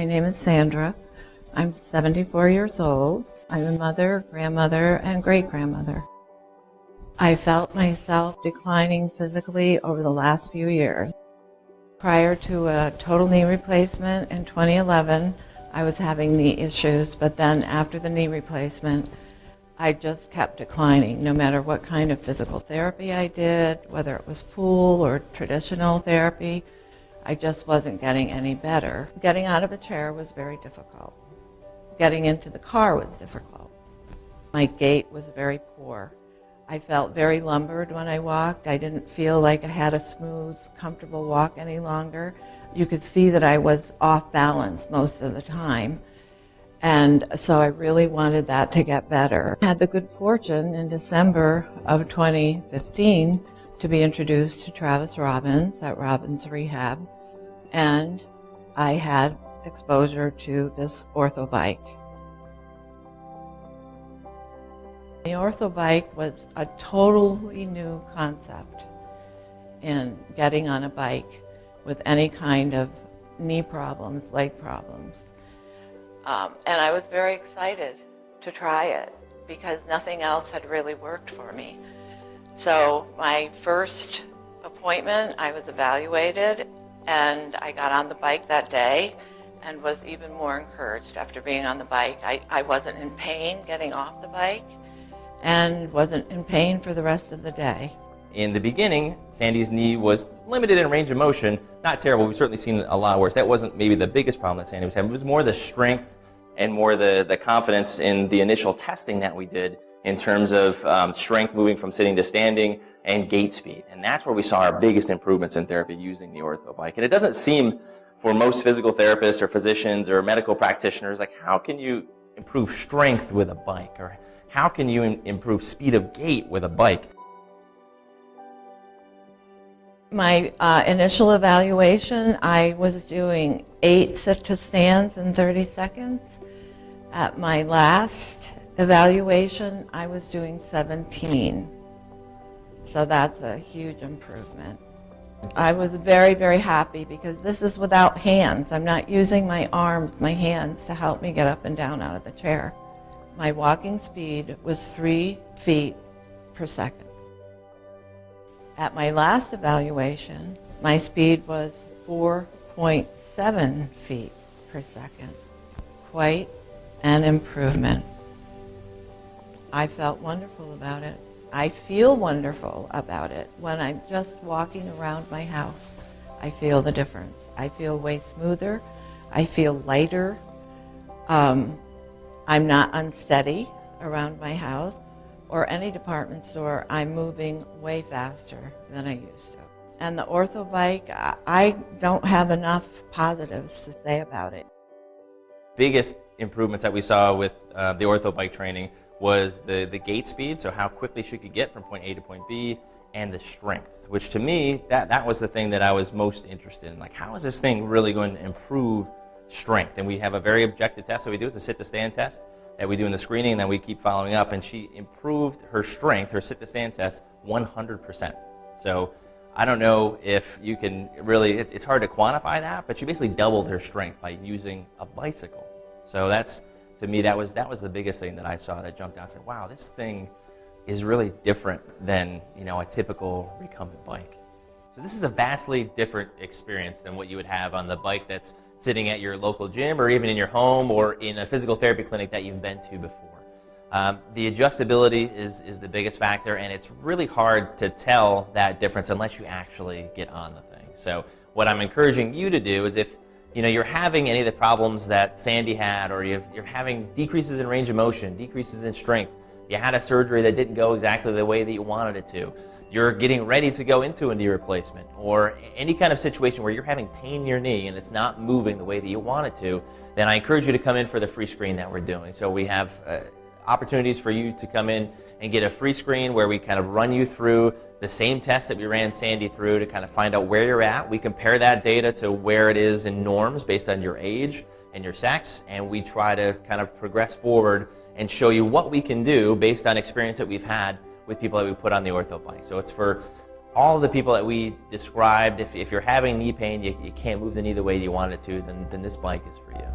My name is Sandra. I'm 74 years old. I'm a mother, grandmother, and great-grandmother. I felt myself declining physically over the last few years. Prior to a total knee replacement in 2011, I was having knee issues, but then after the knee replacement, I just kept declining, no matter what kind of physical therapy I did, whether it was pool or traditional therapy. I just wasn't getting any better. Getting out of a chair was very difficult. Getting into the car was difficult. My gait was very poor. I felt very lumbered when I walked. I didn't feel like I had a smooth, comfortable walk any longer. You could see that I was off balance most of the time. And so I really wanted that to get better. I had the good fortune in December of 2015 to be introduced to Travis Robbins at Robbins Rehab. And I had exposure to this OrthoBike. The OrthoBike was a totally new concept in getting on a bike with any kind of knee problems, leg problems. And I was very excited to try it because nothing else had really worked for me. So my first appointment, I was evaluated, and I got on the bike that day and was even more encouraged after being on the bike. I wasn't in pain getting off the bike and wasn't in pain for the rest of the day. In the beginning, Sandy's knee was limited in range of motion, not terrible. We've certainly seen a lot worse. That wasn't maybe the biggest problem that Sandy was having. It was more the strength and more the confidence in the initial testing that we did in terms of strength moving from sitting to standing and gait speed. And that's where we saw our biggest improvements in therapy using the OrthoBike. And it doesn't seem, for most physical therapists or physicians or medical practitioners, like how can you improve strength with a bike? Or how can you improve speed of gait with a bike? My initial evaluation, I was doing 8 sit-to-stands in 30 seconds. At my last evaluation, I was doing 17. So that's a huge improvement. I was very, very happy because this is without hands. I'm not using my arms, my hands to help me get up and down out of the chair. My walking speed was 3 feet per second. At my last evaluation, my speed was 4.7 feet per second. Quite an improvement. I felt wonderful about it. I feel wonderful about it. When I'm just walking around my house, I feel the difference. I feel way smoother. I feel lighter. I'm not unsteady around my house or any department store. I'm moving way faster than I used to. And the OrthoBike, I don't have enough positives to say about it. Biggest improvements that we saw with the OrthoBike training was the gait speed, so how quickly she could get from point A to point B, and the strength, which to me, that was the thing that I was most interested in. Like, how is this thing really going to improve strength? And we have a very objective test that we do. It's a sit-to-stand test that we do in the screening, and then we keep following up, and she improved her strength, her sit-to-stand test, 100%. So I don't know if you can really, it's hard to quantify that, but she basically doubled her strength by using a bicycle. So that's, to me, that was the biggest thing that I saw that jumped out and said, wow, this thing is really different than, a typical recumbent bike. So this is a vastly different experience than what you would have on the bike that's sitting at your local gym or even in your home or in a physical therapy clinic that you've been to before. The adjustability is the biggest factor, and it's really hard to tell that difference unless you actually get on the thing. So what I'm encouraging you to do is if you're having any of the problems that Sandy had, or you're having decreases in range of motion, decreases in strength, you had a surgery that didn't go exactly the way that you wanted it to, you're getting ready to go into a knee replacement, or any kind of situation where you're having pain in your knee and it's not moving the way that you want it to, then I encourage you to come in for the free screen that we're doing. So we have opportunities for you to come in and get a free screen where we kind of run you through the same test that we ran Sandy through to kind of find out where you're at. We compare that data to where it is in norms based on your age and your sex, and we try to kind of progress forward and show you what we can do based on experience that we've had with people that we put on the OrthoBike. So it's for all of the people that we described. If you're having knee pain, you can't move the knee the way you want it to, then this bike is for you.